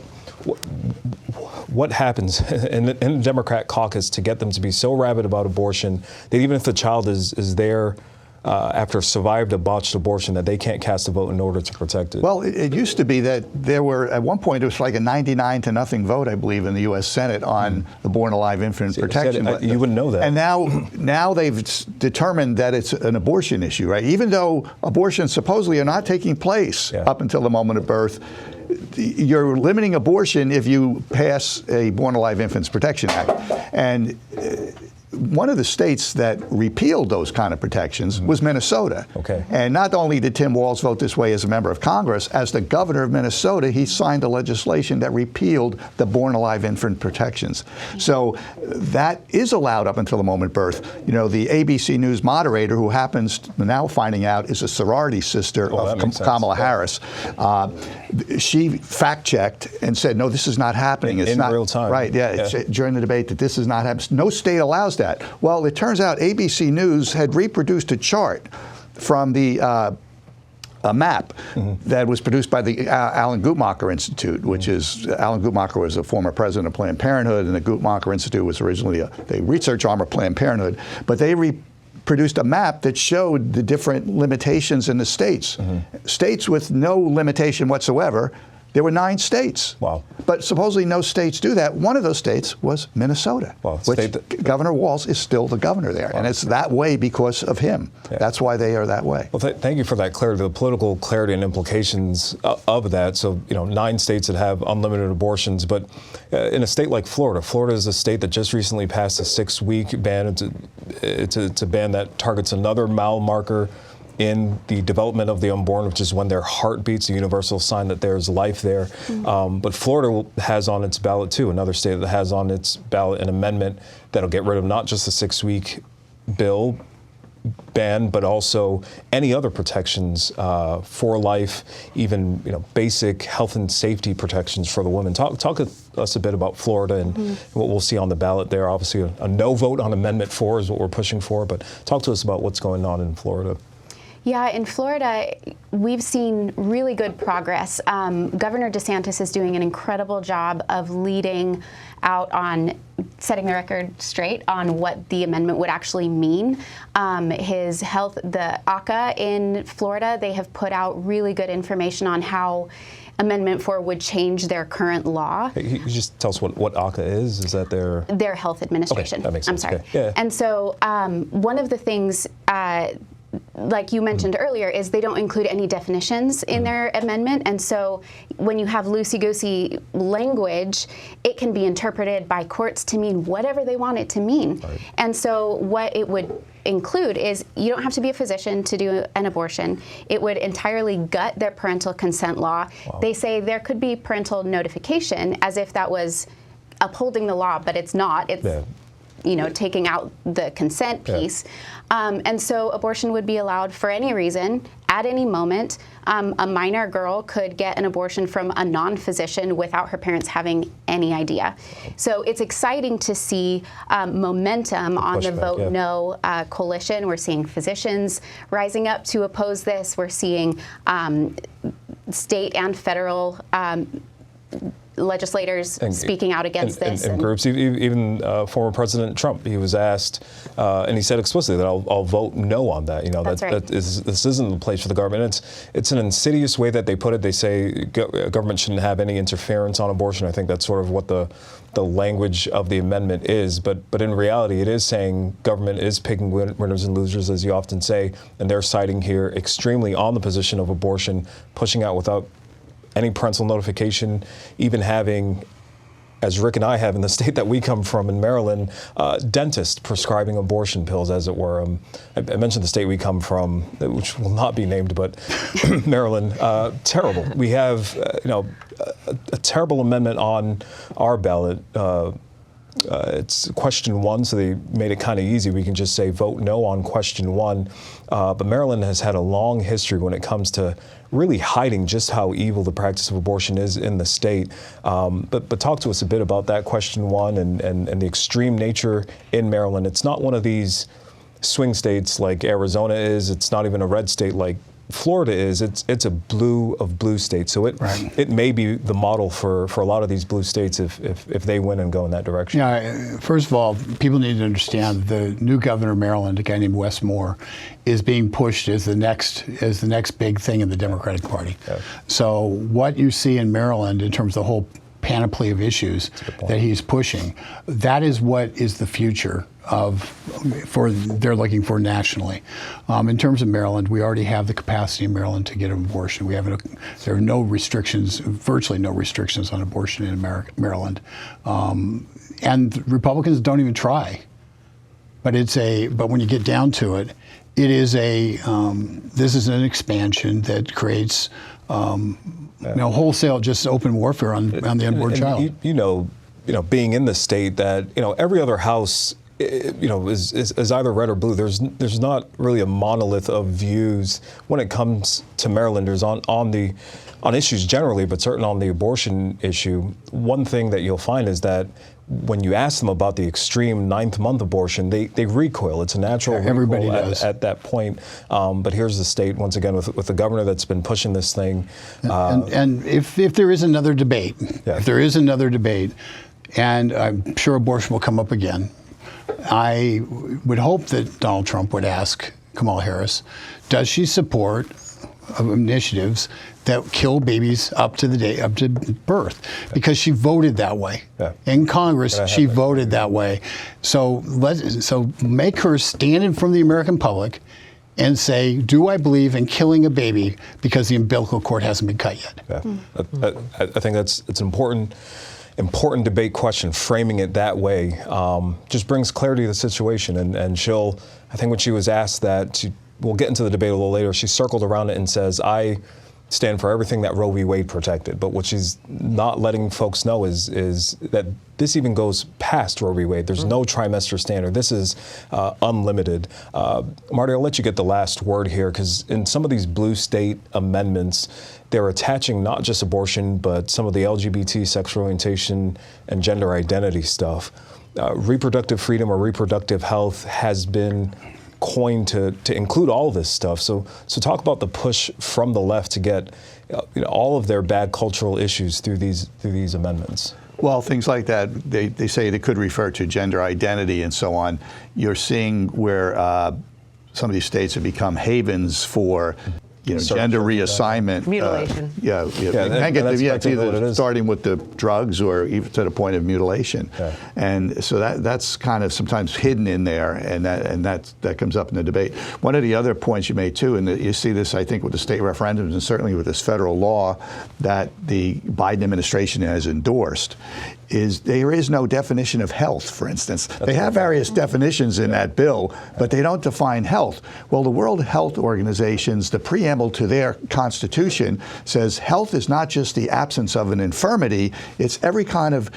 what happens in the Democrat caucus to get them to be so rabid about abortion that even if the child is there after survived a botched abortion, that they can't cast a vote in order to protect it? Well, it used to be that there were, at one point, it was like a 99-0 vote, I believe, in the U.S. Senate on the Born Alive Infant Protection. You wouldn't know that. And now they've determined that it's an abortion issue, right? Even though abortions supposedly are not taking place up until the moment of birth, you're limiting abortion if you pass a Born Alive Infants Protection Act. And one of the states that repealed those kind of protections was Minnesota. And not only did Tim Walz vote this way as a member of Congress, as the governor of Minnesota, he signed a legislation that repealed the Born Alive Infant protections. So that is allowed up until the moment of birth. You know, the ABC News moderator, who happens now finding out is a sorority sister of Kamala Harris, she fact-checked and said, no, this is not happening. It's not real time. Right, it's during the debate that this is not happening. No state allows that. Well, it turns out ABC News had reproduced a chart from the a map that was produced by the Alan Guttmacher Institute, which is, Alan Guttmacher was a former president of Planned Parenthood, and the Guttmacher Institute was originally the research arm of Planned Parenthood. But they produced a map that showed the different limitations in the states. States with no limitation whatsoever, there were 9 states. Wow. But supposedly no states do that. One of those states was Minnesota, which Governor Walz is still the governor there. And it's that way because of him. That's why they are that way. Well, thank you for that clarity, the political clarity and implications of that. So, you know, 9 states that have unlimited abortions. But in a state like Florida, Florida is a state that just recently passed a 6-week ban. It's a ban that targets another mile marker in the development of the unborn, which is when their heart beats, a universal sign that there's life there. But Florida has on its ballot, too, another state that has on its ballot an amendment that'll get rid of not just the 6-week bill ban, but also any other protections for life, even basic health and safety protections for the women. Talk to us a bit about Florida and what we'll see on the ballot there. Obviously, a no vote on Amendment 4 is what we're pushing for, but talk to us about what's going on in Florida. Yeah, in Florida, we've seen really good progress. Governor DeSantis is doing an incredible job of leading out on setting the record straight on what the amendment would actually mean. The ACA in Florida, they have put out really good information on how Amendment 4 would change their current law. Can you just tell us what ACA is? Is that their health administration? Okay, that makes sense. I'm sorry. Okay. And so one of the things like you mentioned earlier, is they don't include any definitions in their amendment. And so when you have loosey-goosey language, it can be interpreted by courts to mean whatever they want it to mean. Right. And so what it would include is you don't have to be a physician to do an abortion. It would entirely gut their parental consent law. Wow. They say there could be parental notification as if that was upholding the law, but it's not. It's taking out the consent piece. And so abortion would be allowed for any reason at any moment, a minor girl could get an abortion from a non-physician without her parents having any idea. So it's exciting to see momentum on the Vote No coalition. We're seeing physicians rising up to oppose this. We're seeing state and federal legislators speaking out against this. And groups, even former President Trump, he was asked, and he said explicitly that I'll vote no on that. You know, That's right. this isn't the place for the government. It's an insidious way that they put it. They say government shouldn't have any interference on abortion. I think that's sort of what the language of the amendment is. But in reality, it is saying government is picking winners and losers, as you often say, and they're citing here extremely on the position of abortion, pushing out without any parental notification, even having, as Rick and I have in the state that we come from in Maryland, dentists prescribing abortion pills, as it were. I mentioned the state we come from, which will not be named, but Maryland. Terrible. We have, a terrible amendment on our ballot. It's question 1, so they made it kind of easy. We can just say vote no on question 1. But Maryland has had a long history when it comes to really hiding just how evil the practice of abortion is in the state. But talk to us a bit about that question 1 and the extreme nature in Maryland. It's not one of these swing states like Arizona is. It's not even a red state like Florida is. It's a blue of blue states. So it may be the model for a lot of these blue states if they win and go in that direction. Yeah, first of all, people need to understand the new governor of Maryland, a guy named Wes Moore, is being pushed as the next big thing in the Democratic Party. Yeah. So what you see in Maryland in terms of the whole panoply of issues that he's pushing, that is what is the future they're looking for nationally. In terms of Maryland, we already have the capacity in Maryland to get an abortion. There are no restrictions, virtually no restrictions on abortion in Maryland, and Republicans don't even try. But when you get down to it, it is this is an expansion that creates wholesale just open warfare on the unborn child. Being in the state that every other house is either red or blue. There's not really a monolith of views when it comes to Marylanders on issues generally, but certainly on the abortion issue. One thing that you'll find is that when you ask them about the extreme 9th month abortion, they recoil. It's a natural everybody recoil does. at that point. But here's the state, once again, with the governor that's been pushing this thing. And if there is another debate, and I'm sure abortion will come up again, I would hope that Donald Trump would ask Kamala Harris, does she support initiatives that kill babies up to birth? Because she voted that way. Yeah. In Congress, she voted that way. So make her stand in front of the American public and say, do I believe in killing a baby because the umbilical cord hasn't been cut yet? Yeah. I think it's an important debate question. Framing it that way just brings clarity to the situation. And I think when she was asked that, we'll get into the debate a little later, she circled around it and says, I stand for everything that Roe v. Wade protected. But what she's not letting folks know is that this even goes past Roe v. Wade. There's no trimester standard. This is unlimited. Marty, I'll let you get the last word here, because in some of these blue state amendments, they're attaching not just abortion, but some of the LGBT, sexual orientation, and gender identity stuff. Reproductive freedom or reproductive health has been coined to include all this stuff. So talk about the push from the left to get all of their bad cultural issues through these amendments. Well, things like that, they say they could refer to gender identity and so on. You're seeing where some of these states have become havens for gender reassignment. Mutilation. It's either starting with the drugs or even to the point of mutilation. Yeah. And so that's kind of sometimes hidden in there, and that comes up in the debate. One of the other points you made too, and you see this, I think, with the state referendums and certainly with this federal law that the Biden administration has endorsed, is there is no definition of health, for instance. They have various definitions in that bill, but they don't define health. Well, the World Health Organization's, the preamble to their constitution says health is not just the absence of an infirmity, it's every kind of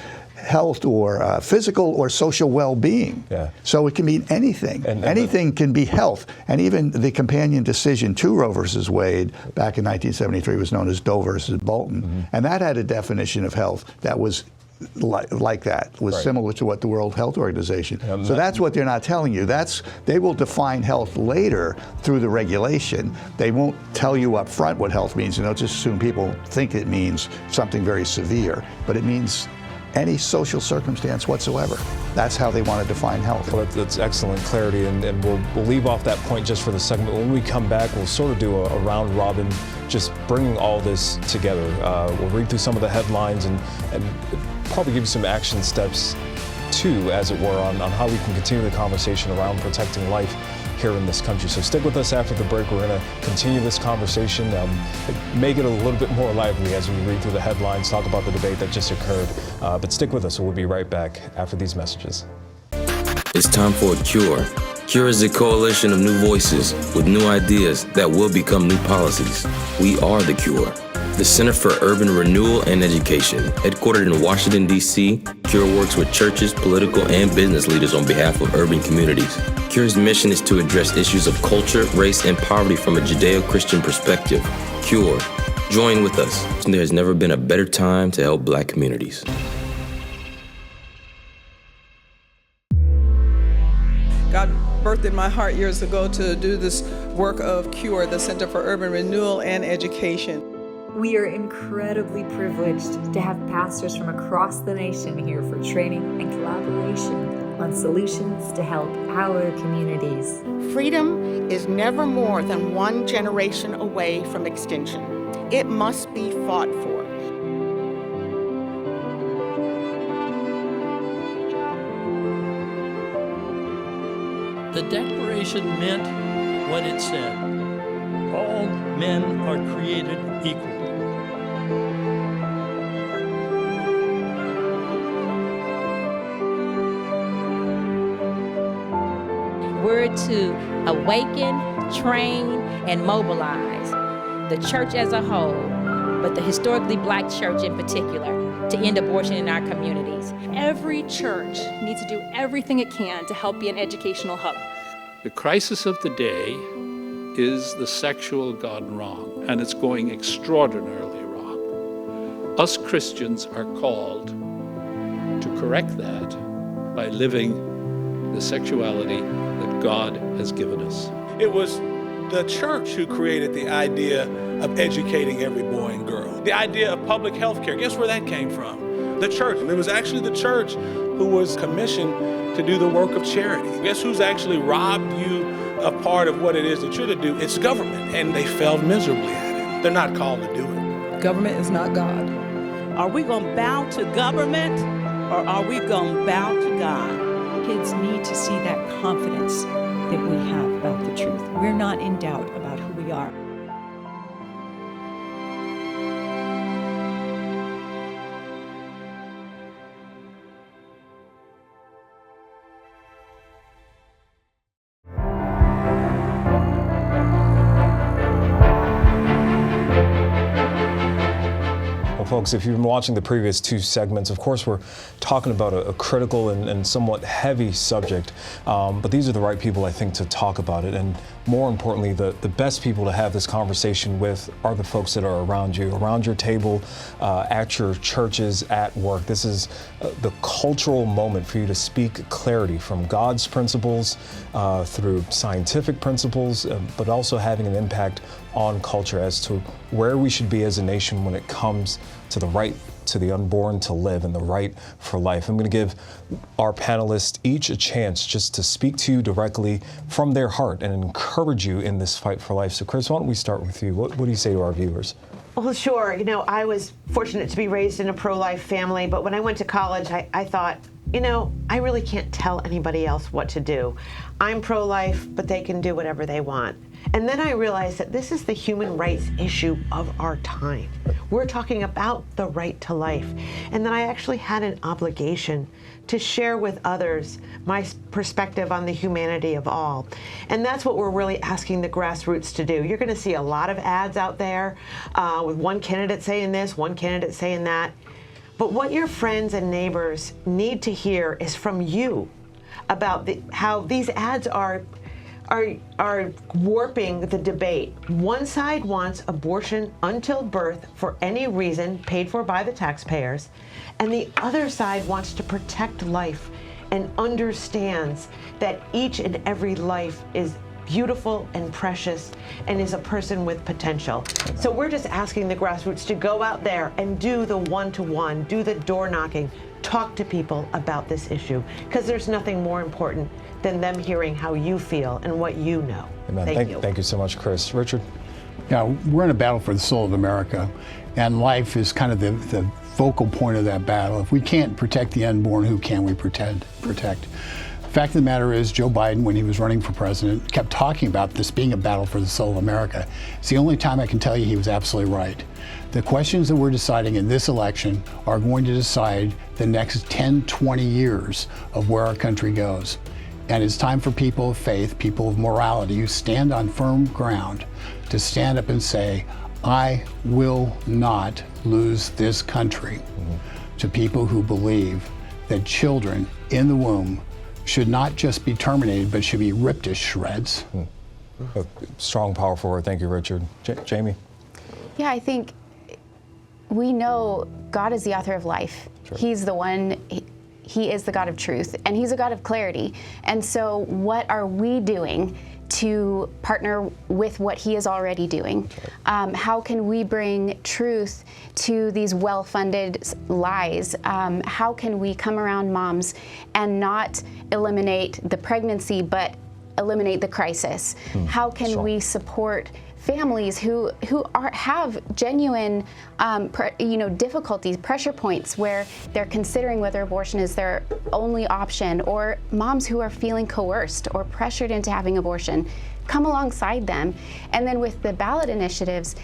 health or physical or social well-being. Yeah. So it can mean anything. Anything can be health. And even the companion decision to Roe versus Wade back in 1973 was known as Doe versus Bolton. And that had a definition of health that was like that, was similar to what the World Health Organization. So that's what they're not telling you. They will define health later through the regulation. They won't tell you up front what health means, and they'll just assume people think it means something very severe. But it means any social circumstance whatsoever. That's how they want to define health. Well, that's excellent clarity, and we'll leave off that point just for the segment. When we come back, we'll sort of do a round robin, just bringing all this together. We'll read through some of the headlines and probably give you some action steps too, as it were, on how we can continue the conversation around protecting life here in this country. So stick with us after the break. We're going to continue this conversation, make it a little bit more lively as we read through the headlines, talk about the debate that just occurred. But stick with us. We'll be right back after these messages. It's time for a cure. CURE is a coalition of new voices with new ideas that will become new policies. We are the CURE. The Center for Urban Renewal and Education, headquartered in Washington, D.C., CURE works with churches, political, and business leaders on behalf of urban communities. CURE's mission is to address issues of culture, race, and poverty from a Judeo-Christian perspective. CURE. Join with us. There has never been a better time to help Black communities. God birthed in my heart years ago to do this work of CURE, the Center for Urban Renewal and Education. We are incredibly privileged to have pastors from across the nation here for training and collaboration on solutions to help our communities. Freedom is never more than one generation away from extinction. It must be fought for. The Declaration meant what it said. All men are created equal. We're to awaken, train, and mobilize the church as a whole, but the historically Black church in particular, to end abortion in our communities. Every church needs to do everything it can to help be an educational hub. The crisis of the day is the sexual gone wrong, and it's going extraordinarily wrong. Us Christians are called to correct that by living the sexuality that God has given us. It was the church who created the idea of educating every boy and girl. The idea of public health care, guess where that came from? The church. It was actually the church who was commissioned to do the work of charity. Guess who's actually robbed you a part of what it is that you're to do? It's government, and they failed miserably at it. They're not called to do it. Government is not God. Are we going to bow to government, or are we going to bow to God? Kids need to see that confidence that we have about the truth. We're not in doubt about who we are. Folks, if you've been watching the previous two segments, of course, we're talking about a critical and somewhat heavy subject, but these are the right people, I think, to talk about it. And more importantly, the best people to have this conversation with are the folks that are around you, around your table, at your churches, at work. This is the cultural moment for you to speak clarity from God's principles through scientific principles, but also having an impact on culture as to where we should be as a nation when it comes to the right to the unborn to live and the right for life. I'm going to give our panelists each a chance just to speak to you directly from their heart and encourage you in this fight for life. So Chris, why don't we start with you? What do you say to our viewers? Well, sure. You know, I was fortunate to be raised in a pro-life family, but when I went to college, I thought, you know, I really can't tell anybody else what to do. I'm pro-life, but they can do whatever they want. And then I realized that this is the human rights issue of our time. We're talking about the right to life. And then I actually had an obligation to share with others my perspective on the humanity of all. And that's what we're really asking the grassroots to do. You're going to see a lot of ads out there with one candidate saying this, one candidate saying that. But what your friends and neighbors need to hear is from you about how these ads are warping the debate. One side wants abortion until birth for any reason paid for by the taxpayers, and the other side wants to protect life and understands that each and every life is beautiful and precious and is a person with potential. So we're just asking the grassroots to go out there and do the one-to-one, do the door knocking, talk to people about this issue, because there's nothing more important than them hearing how you feel and what you know. Amen. Thank you. Thank you so much, Chris. Richard? Yeah, we're in a battle for the soul of America, and life is kind of the focal point of that battle. If we can't protect the unborn, who can we protect? The fact of the matter is, Joe Biden, when he was running for president, kept talking about this being a battle for the soul of America. It's the only time I can tell you he was absolutely right. The questions that we're deciding in this election are going to decide the next 10, 20 years of where our country goes. And it's time for people of faith, people of morality, who stand on firm ground, to stand up and say, I will not lose this country to people who believe that children in the womb should not just be terminated, but should be ripped to shreds. A strong, powerful word. Thank you, Richard. Jamie? Yeah, I think we know God is the author of life. Sure. He's the one, he is the God of truth, and he's a God of clarity. And so what are we doing to partner with what he is already doing? How can we bring truth to these well-funded lies? How can we come around moms and not eliminate the pregnancy, but eliminate the crisis? How can we support families who have genuine difficulties, pressure points where they're considering whether abortion is their only option, or moms who are feeling coerced or pressured into having abortion? Come alongside them. And then with the ballot initiatives,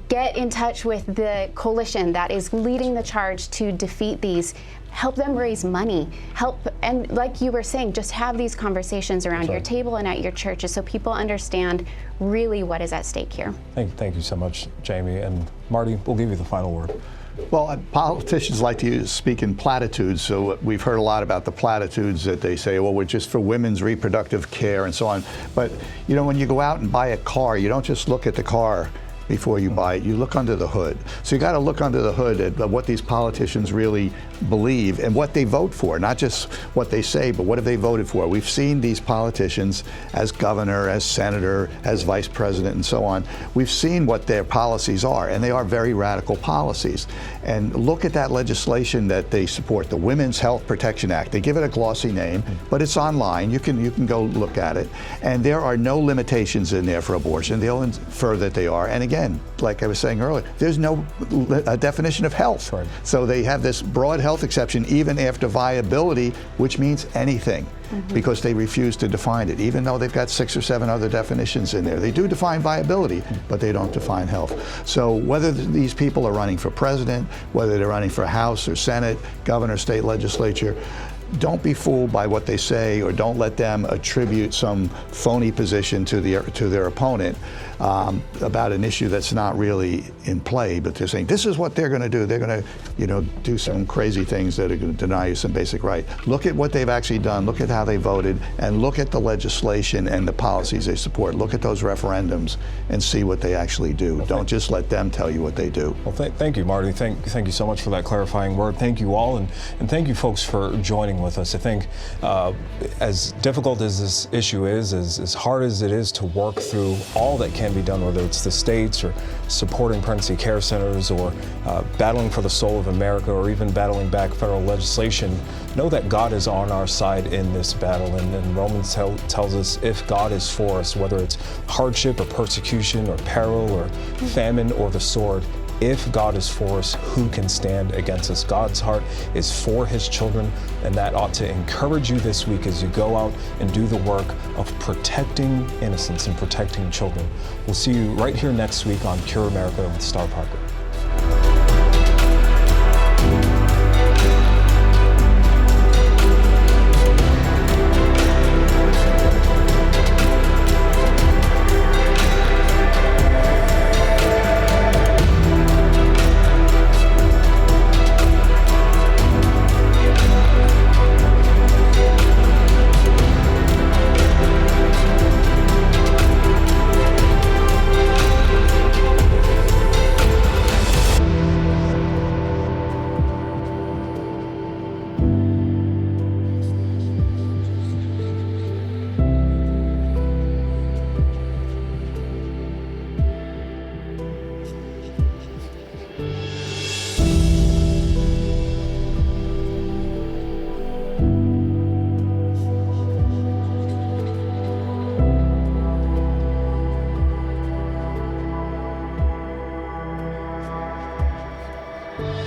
get in touch with the coalition that is leading the charge to defeat these. Help them raise money. And like you were saying, just have these conversations around your table and at your churches so people understand really what is at stake here. Thank you so much, Jamie. And Marty, we'll give you the final word. Well, politicians like to speak in platitudes, so we've heard a lot about the platitudes that they say, well, we're just for women's reproductive care and so on. But, when you go out and buy a car, you don't just look at the car before you buy it, you look under the hood. So you got to look under the hood at what these politicians really believe and what they vote for, not just what they say, but what have they voted for. We've seen these politicians as governor, as senator, as vice president, and so on. We've seen what their policies are, and they are very radical policies. And look at that legislation that they support, the Women's Health Protection Act. They give it a glossy name, but it's online. You can go look at it. And there are no limitations in there for abortion. They'll infer that they are. And again, like I was saying earlier, there's no definition of health. Right. So they have this broad health exception even after viability, which means anything, because they refuse to define it, even though they've got 6 or 7 other definitions in there. They do define viability, but they don't define health. So whether these people are running for president, whether they're running for House or Senate, governor, state legislature, don't be fooled by what they say, or don't let them attribute some phony position to their opponent about an issue that's not really in play. But they're saying this is what they're going to do. They're going to, do some crazy things that are going to deny you some basic right. Look at what they've actually done. Look at how they voted, and look at the legislation and the policies they support. Look at those referendums and see what they actually do. Don't just let them tell you what they do. Well, thank you, Marty. Thank you so much for that clarifying word. Thank you all, and thank you folks for joining with us. I think as difficult as this issue is, as hard as it is to work through all that can be done, whether it's the states or supporting pregnancy care centers or battling for the soul of America or even battling back federal legislation, know that God is on our side in this battle. And Romans tells us if God is for us, whether it's hardship or persecution or peril or famine or the sword, if God is for us, who can stand against us? God's heart is for his children, and that ought to encourage you this week as you go out and do the work of protecting innocence and protecting children. We'll see you right here next week on Cure America with Star Parker. Cure.